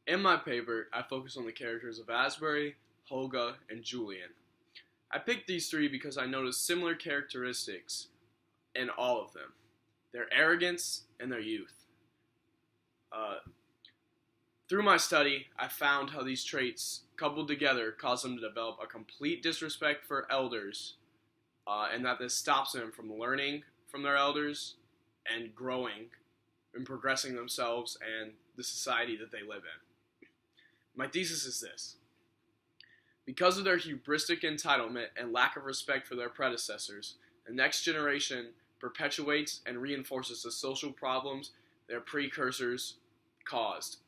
In my paper, I focus on the characters of Asbury, Holga, and Julian. I picked these three because I noticed similar characteristics in all of them: their arrogance and their youth. Uh, Through my study, I found how these traits, coupled together, cause them to develop a complete disrespect for elders, and that this stops them from learning from their elders and growing and progressing themselves and the society that they live in. My thesis is this: because of their hubristic entitlement and lack of respect for their predecessors, the next generation perpetuates and reinforces the social problems their precursors caused.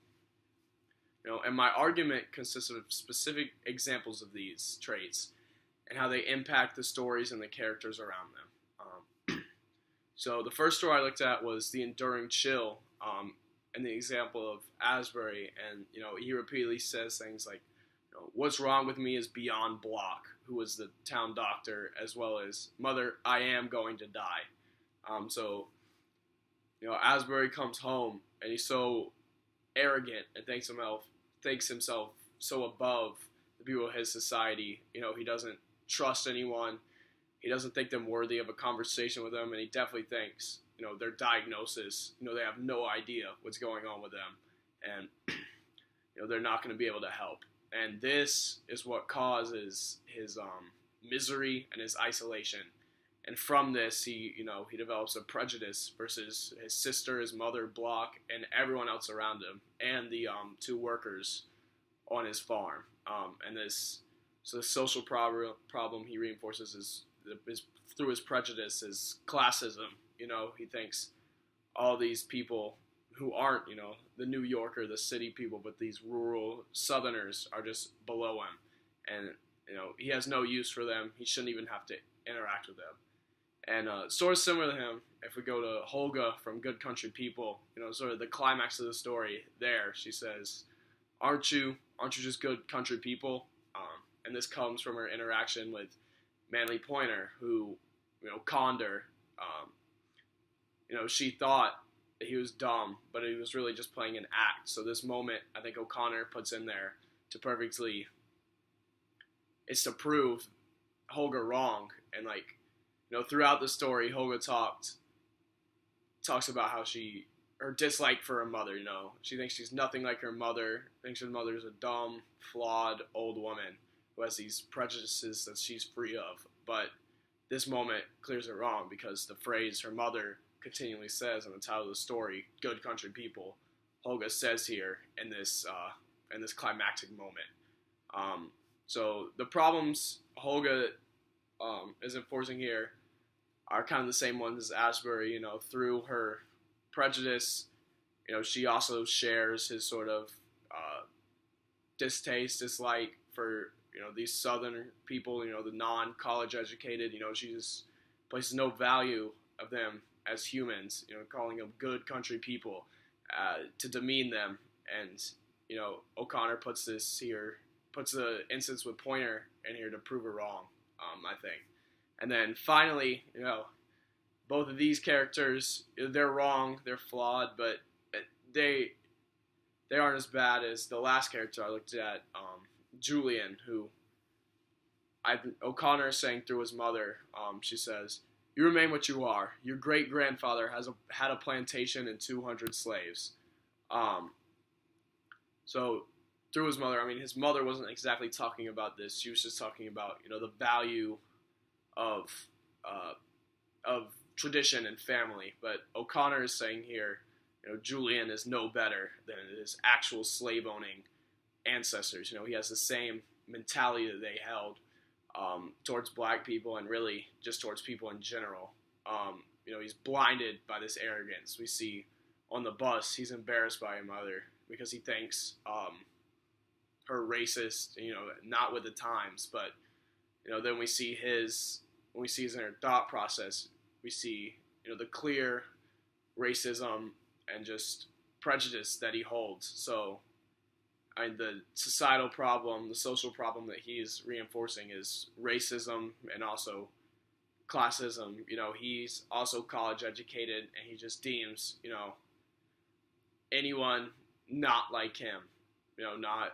And my argument consists of specific examples of these traits and how they impact the stories and the characters around them. So the first story I looked at was The Enduring Chill, and the example of Asbury, and he repeatedly says things like, "What's wrong with me is beyond Block," who was the town doctor, as well as "Mother, I am going to die." So Asbury comes home and he's so arrogant and thinks himself so above the people of his society. He doesn't trust anyone. He doesn't think them worthy of a conversation with them, and he definitely thinks, their diagnosis, they have no idea what's going on with them, and they're not going to be able to help. And this is what causes his misery and his isolation. And from this, he develops a prejudice versus his sister, his mother, Block, and everyone else around him, and the two workers on his farm. So the social problem he reinforces is through his prejudice, his classism. He thinks all these people who aren't, the New Yorker, the city people, but these rural Southerners are just below him, and he has no use for them. He shouldn't even have to interact with them. And sort of similar to him, if we go to Holga from Good Country People, sort of the climax of the story there, she says, aren't you just good country people? And this comes from her interaction with Manly Pointer, who, conned her. She thought that he was dumb, but he was really just playing an act. So this moment, I think O'Connor puts in there to perfectly, it's to prove Holga wrong. And throughout the story, Holga talks about how her dislike for her mother. She thinks she's nothing like her mother. Thinks her mother's a dumb, flawed old woman who has these prejudices that she's free of. But this moment clears it wrong, because the phrase her mother continually says in the title of the story, "Good Country People," Holga says here in this climactic moment. So the problems Holga is enforcing here are kind of the same ones as Asbury. Through her prejudice, she also shares his sort of dislike for these Southern people, the non-college educated. She just places no value of them as humans, calling them good country people, to demean them. And O'Connor puts the instance with Pointer in here to prove her wrong, I think. And then finally, both of these characters, they're wrong, they're flawed, but they aren't as bad as the last character I looked at, Julian, who O'Connor is saying through his mother. She says, "You remain what you are. Your great-grandfather had a plantation and 200 slaves." So through his mother, his mother wasn't exactly talking about this. She was just talking about, the value of tradition and family. But O'Connor is saying here, Julian is no better than his actual slave-owning ancestors. He has the same mentality that they held towards black people, and really just towards people in general. He's blinded by this arrogance. We see on the bus, he's embarrassed by her mother because he thinks her racist, not with the times. But then we see his inner thought process. We see the clear racism and just prejudice that he holds. So the societal problem, the social problem that he's reinforcing is racism and also classism. He's also college educated, and he just deems, anyone not like him not.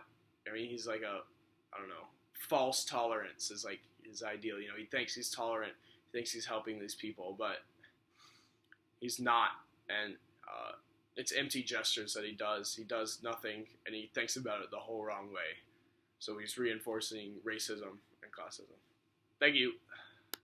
I mean, he's like I don't know, false tolerance is like his ideal. He thinks he's tolerant, he thinks he's helping these people, but he's not. And it's empty gestures that he does. He does nothing, and he thinks about it the whole wrong way. So he's reinforcing racism and classism. Thank you.